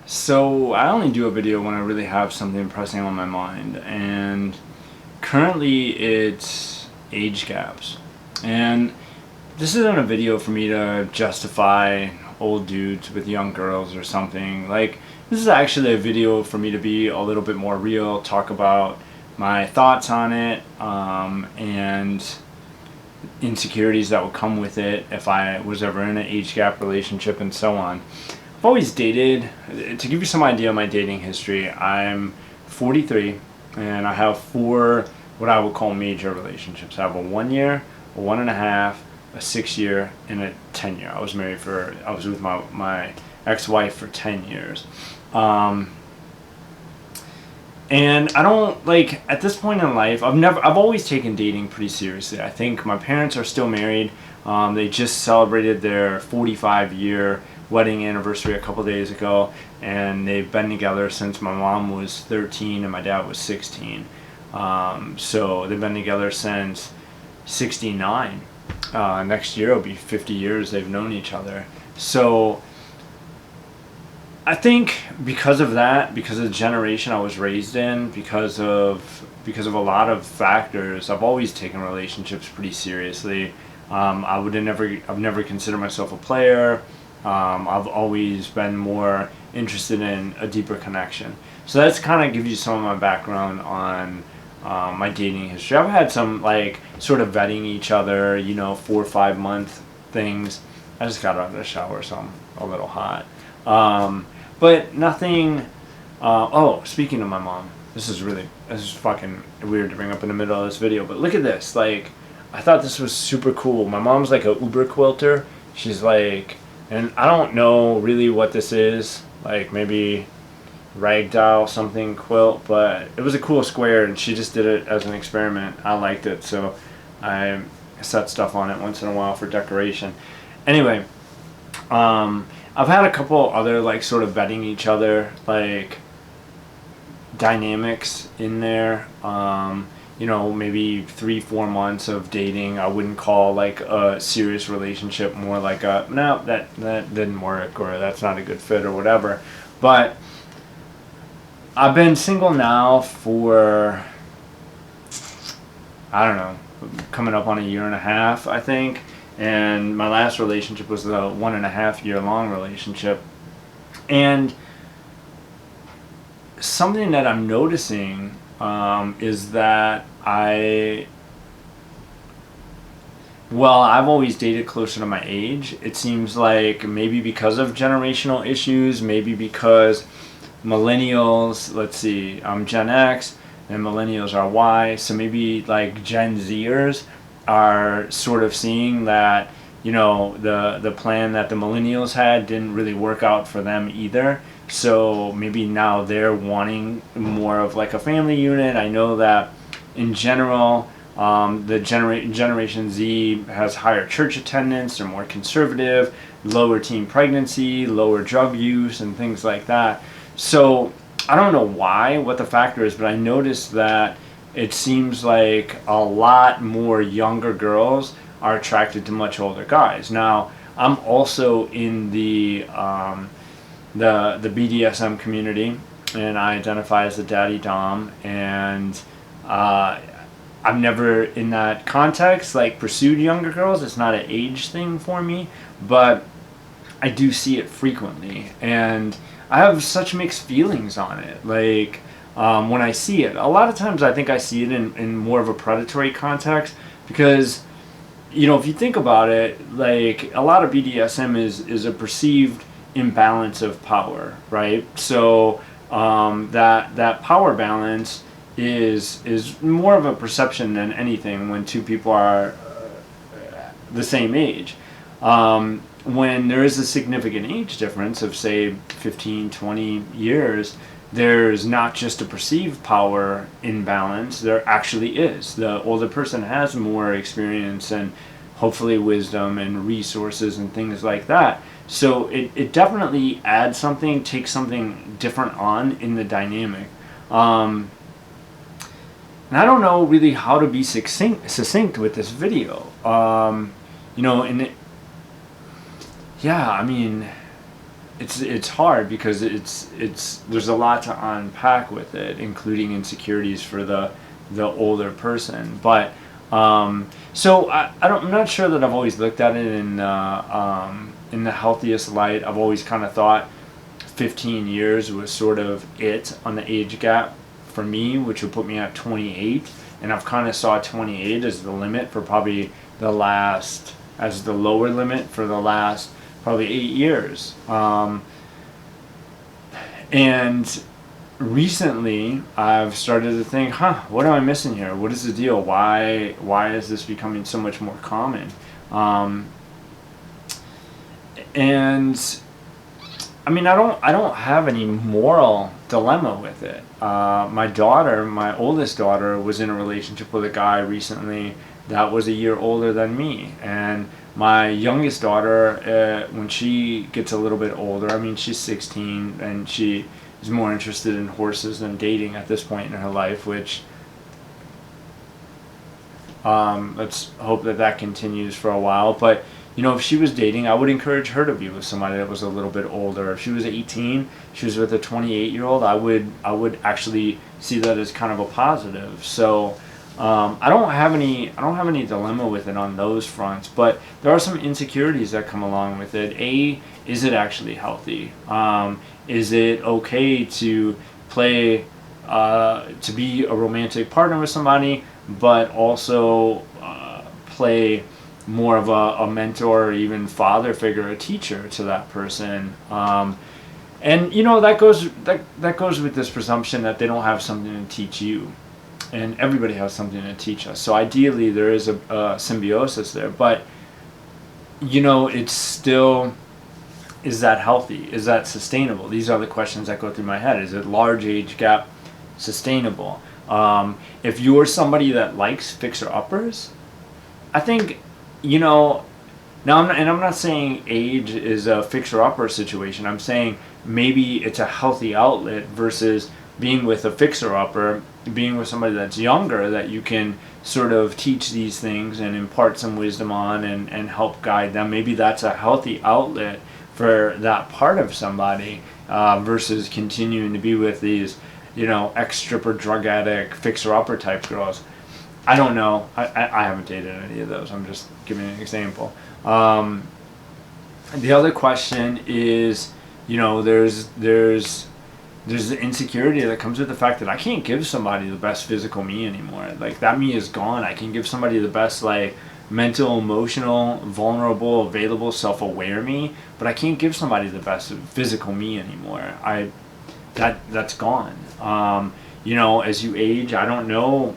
So I only do a video when I really have something pressing on my mind, and currently it's age gaps. And this isn't a video for me to justify old dudes with young girls or something. Like, this is actually a video for me to be a little bit more real, talk about my thoughts on it, and insecurities that would come with it if I was ever in an age gap relationship and so on. I've always dated. To give you some idea of my dating history, I'm 43 and I have four what I would call major relationships. I have a 1 year, a 1.5, a 6 year, and a 10 year. I was with my ex-wife for 10 years. And I don't, like, at this point in life, I've always taken dating pretty seriously. I think my parents are still married. They just celebrated their 45-year wedding anniversary a couple days ago, and they've been together since my mom was 13 and my dad was 16. So they've been together since 69. Next year will be 50 years they've known each other. So I think because of that, because of the generation I was raised in, because of a lot of factors, I've always taken relationships pretty seriously. I've never considered myself a player. I've always been more interested in a deeper connection. So that's kind of gives you some of my background on my dating history. I've had some, like, sort of vetting each other, 4 or 5 month things. I just got out of the shower, so I'm a little hot. But nothing. Speaking of my mom, this is fucking weird to bring up in the middle of this video, but look at this. Like, I thought this was super cool. My mom's like a Uber quilter. She's like, and I don't know really what this is, like maybe ragdoll something quilt, but it was a cool square and she just did it as an experiment. I liked it, so I set stuff on it once in a while for decoration. Anyway, I've had a couple other, like, sort of vetting each other, like, dynamics in there. Maybe 3-4 months of dating. I wouldn't call like a serious relationship, more like a no, that didn't work, or that's not a good fit, or whatever. But I've been single now for, I don't know, coming up on a 1.5 years, I think. And my last relationship was a 1.5 year long relationship. And something that I'm noticing is that I've always dated closer to my age. It seems like maybe because of generational issues, maybe because millennials, let's see, I'm Gen X and millennials are Y, so maybe like Gen Zers are sort of seeing that, the plan that the millennials had didn't really work out for them either. So maybe now they're wanting more of like a family unit. I know that in general, the Generation Z has higher church attendance, they're more conservative, lower teen pregnancy, lower drug use, and things like that. So I don't know what the factor is, but I noticed that it seems like a lot more younger girls are attracted to much older guys. Now, I'm also in the BDSM community, and I identify as a daddy dom, and I've never in that context like pursued younger girls. It's not an age thing for me, but I do see it frequently, and I have such mixed feelings on it. Like, when I see it, a lot of times I think I see it in more of a predatory context, because if you think about it, like, a lot of BDSM is a perceived imbalance of power, right? So that power balance is more of a perception than anything when two people are the same age. When there is a significant age difference of, say, 15-20 years, there's not just a perceived power imbalance, there actually is. The older person has more experience and hopefully wisdom and resources and things like that. So it definitely adds something, takes something different on in the dynamic. And I don't know really how to be succinct with this video. it's hard because it's there's a lot to unpack with it, including insecurities for the older person. But so I'm not sure that I've always looked at it in the healthiest light. I've always kind of thought 15 years was sort of it on the age gap for me, which would put me at 28, and I've kind of saw 28 as the limit for probably as the lower limit for the last probably 8 years. And recently I've started to think, what am I missing here? What is the deal? Why is this becoming so much more common? And I mean, I don't have any moral dilemma with it. My oldest daughter, was in a relationship with a guy recently that was a year older than me, and my youngest daughter, when she gets a little bit older, I mean, she's 16, and she is more interested in horses than dating at this point in her life, which let's hope that continues for a while. But if she was dating, I would encourage her to be with somebody that was a little bit older. If she was 18, she was with a 28-year-old, I would actually see that as kind of a positive. So I don't have any dilemma with it on those fronts, but there are some insecurities that come along with it. Is it actually healthy? Is it okay to play to be a romantic partner with somebody, but also play more of a mentor or even father figure, a teacher to that person? And that goes with this presumption that they don't have something to teach you, and everybody has something to teach us. So ideally there is a symbiosis there, but it's still, is that healthy? Is that sustainable? These are the questions that go through my head. Is it large age gap sustainable? If you're somebody that likes fixer-uppers, I think, now I'm not saying age is a fixer-upper situation. I'm saying maybe it's a healthy outlet versus being with a fixer-upper, being with somebody that's younger that you can sort of teach these things and impart some wisdom on and help guide them. Maybe that's a healthy outlet for that part of somebody versus continuing to be with these, ex-stripper, drug addict, fixer-upper type girls. I don't know. I haven't dated any of those. I'm just giving an example. The other question is, there's the insecurity that comes with the fact that I can't give somebody the best physical me anymore. Like, that me is gone. I can give somebody the best, like, mental, emotional, vulnerable, available, self-aware me, but I can't give somebody the best physical me anymore. That's gone. As you age, I don't know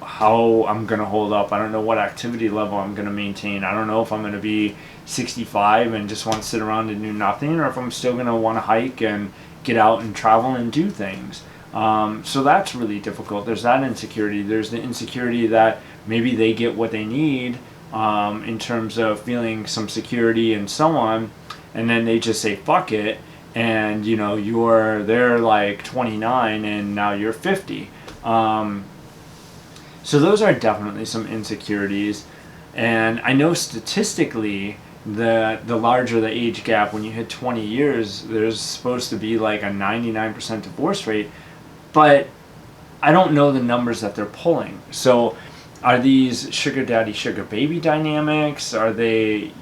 how I'm going to hold up. I don't know what activity level I'm going to maintain. I don't know if I'm going to be 65 and just want to sit around and do nothing, or if I'm still going to want to hike and get out and travel and do things. So that's really difficult. There's that insecurity. There's the insecurity that maybe they get what they need in terms of feeling some security and so on, and then they just say fuck it, and they're like 29 and now you're 50. So those are definitely some insecurities, and I know statistically that the larger the age gap, when you hit 20 years, there's supposed to be like a 99% divorce rate, but I don't know the numbers that they're pulling. So are these sugar daddy, sugar baby dynamics? Are they,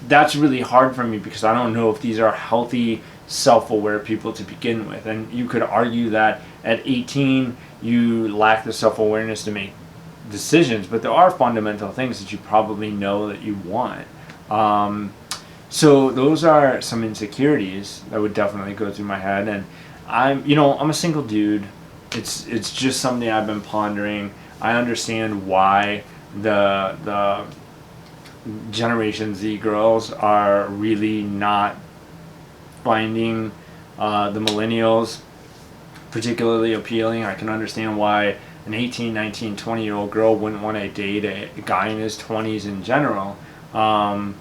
that's really hard for me because I don't know if these are healthy, self-aware people to begin with. And you could argue that at 18 you lack the self-awareness to make decisions, but there are fundamental things that you probably know that you want. So those are some insecurities that would definitely go through my head. And I'm a single dude. It's just something I've been pondering. I understand why the Generation Z girls are really not finding the millennials particularly appealing. I can understand why an 18, 19, 20-year-old girl wouldn't want to date a guy in his 20s in general. We're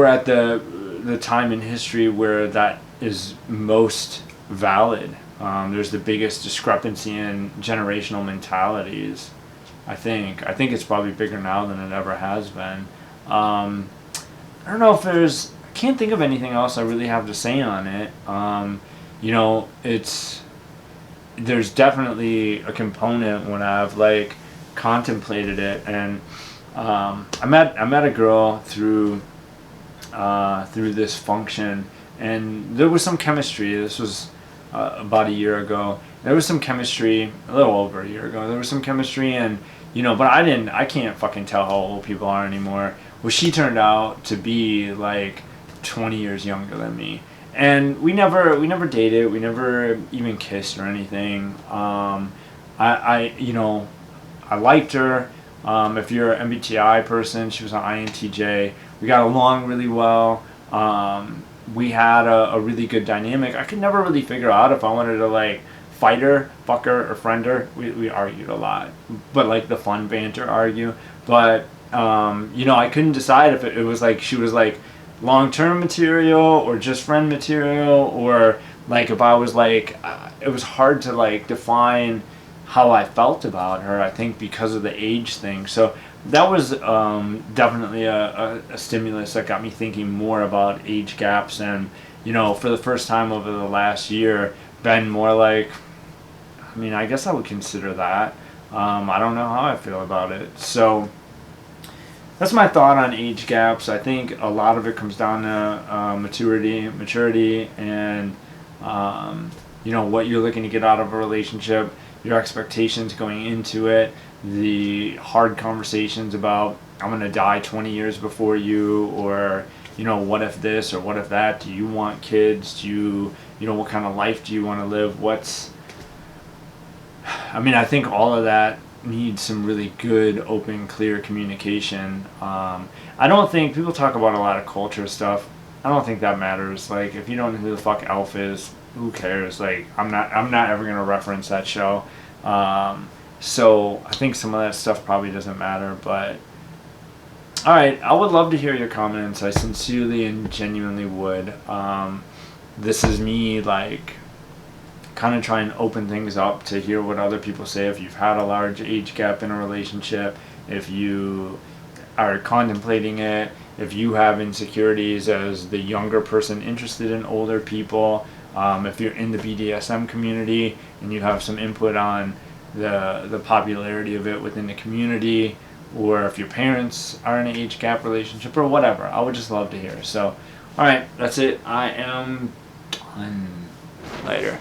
at the time in history where that is most valid. There's the biggest discrepancy in generational mentalities. I think it's probably bigger now than it ever has been. I don't know if there's. I can't think of anything else I really have to say on it. You know, it's there's definitely a component when I've like contemplated it, and I met a girl through this function, and there was some chemistry. This was about a year ago. There was some chemistry, a little over a year ago. There was some chemistry, and but I can't fucking tell how old people are anymore. Well, she turned out to be like 20 years younger than me, and we never dated. We never even kissed or anything. I liked her. If you're an MBTI person, she was an INTJ. We got along really well. We had a really good dynamic. I could never really figure out if I wanted to like fight her, fuck her, or friend her. We argued a lot, but like the fun banter argue. But I couldn't decide if it was like she was like long-term material or just friend material, or like if I was like it was hard to like define how I felt about her. I think because of the age thing. So that was definitely a stimulus that got me thinking more about age gaps, and for the first time over the last year, been more like, I mean, I guess I would consider that. I don't know how I feel about it. So that's my thought on age gaps. I think a lot of it comes down to maturity, and what you're looking to get out of a relationship, your expectations going into it, the hard conversations about I'm gonna die 20 years before you, or what if this or what if that? Do you want kids? Do what kind of life do you want to live? I think all of that needs some really good, open, clear communication. I don't think people talk about a lot of culture stuff. I don't think that matters. Like, if you don't know who the fuck Elf is, who cares? Like, I'm not ever gonna reference that show. So I think some of that stuff probably doesn't matter. But all right, I would love to hear your comments. I sincerely and genuinely would. This is me like kind of trying to open things up to hear what other people say. If you've had a large age gap in a relationship, if you are contemplating it, if you have insecurities as the younger person interested in older people, if you're in the BDSM community and you have some input on the popularity of it within the community, or if your parents are in an age gap relationship or whatever, I would just love to hear. So, all right, that's it. I am done. Later.